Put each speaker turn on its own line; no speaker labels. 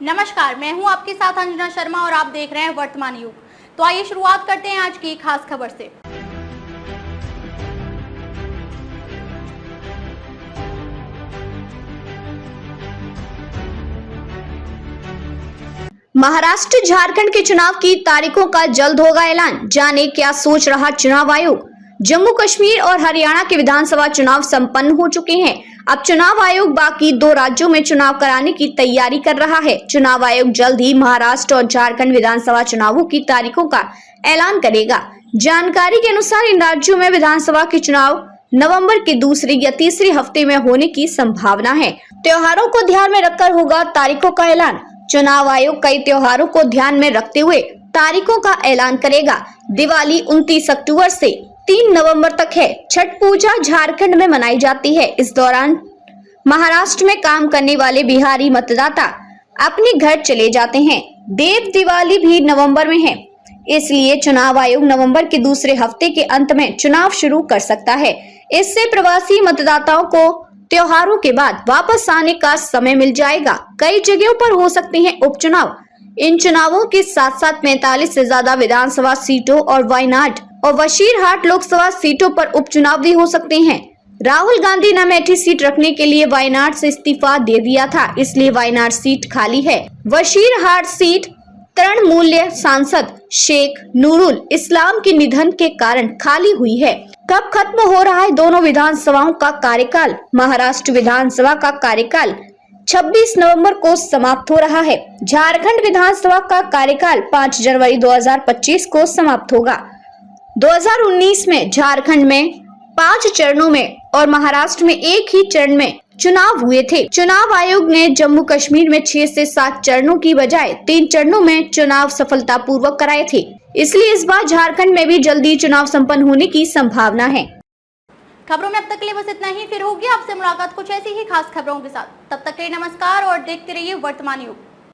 नमस्कार, मैं हूं आपके साथ अंजना शर्मा और आप देख रहे हैं वर्तमान युग। तो आइए शुरुआत करते हैं आज की खास खबर से।
महाराष्ट्र झारखंड के चुनाव की तारीखों का जल्द होगा ऐलान। जाने क्या सोच रहा चुनाव आयोग। जम्मू कश्मीर और हरियाणा के विधानसभा चुनाव संपन्न हो चुके हैं। अब चुनाव आयोग बाकी 2 राज्यों में चुनाव कराने की तैयारी कर रहा है। चुनाव आयोग जल्द ही महाराष्ट्र और झारखंड विधानसभा चुनावों की तारीखों का ऐलान करेगा। जानकारी के अनुसार इन राज्यों में विधानसभा के चुनाव नवंबर के दूसरे या तीसरे हफ्ते में होने की संभावना है। त्योहारों को ध्यान में रखकर होगा तारीखों का ऐलान। चुनाव आयोग कई त्योहारों को ध्यान में रखते हुए तारीखों का ऐलान करेगा। दिवाली 29 अक्टूबर से 3 नवंबर तक है। छठ पूजा झारखंड में मनाई जाती है। इस दौरान महाराष्ट्र में काम करने वाले बिहारी मतदाता अपने घर चले जाते हैं। देव दिवाली भी नवंबर में है, इसलिए चुनाव आयोग नवंबर के दूसरे हफ्ते के अंत में चुनाव शुरू कर सकता है। इससे प्रवासी मतदाताओं को त्योहारों के बाद वापस आने का समय मिल जाएगा। कई जगहों पर हो सकते हैं उपचुनाव। इन चुनावों के साथ साथ 45 से ज्यादा विधानसभा सीटों और वायनाड और वशीरहाट लोकसभा सीटों पर उपचुनाव भी हो सकते हैं। राहुल गांधी ने अमेठी सीट रखने के लिए वायनाड से इस्तीफा दे दिया था, इसलिए वायनाड सीट खाली है। वशीरहाट सीट तृणमूल सांसद शेख नूरुल इस्लाम के निधन के कारण खाली हुई है। कब खत्म हो रहा है दोनों विधानसभाओं का कार्यकाल। महाराष्ट्र विधानसभा का कार्यकाल 26 नवंबर को समाप्त हो रहा है। झारखंड विधानसभा का कार्यकाल 5 जनवरी 2025 को समाप्त होगा। 2019 में झारखंड में 5 चरणों में और महाराष्ट्र में 1 ही चरण में चुनाव हुए थे। चुनाव आयोग ने जम्मू कश्मीर में 6 से 7 चरणों की बजाय 3 चरणों में चुनाव सफलतापूर्वक कराए थे, इसलिए इस बार झारखंड में भी जल्दी चुनाव संपन्न होने की संभावना है।
खबरों में अब तक के लिए बस इतना ही। फिर होगी आपसे मुलाकात कुछ ऐसी ही खास खबरों के साथ। तब तक के लिए नमस्कार और देखते रहिए वर्तमान युग।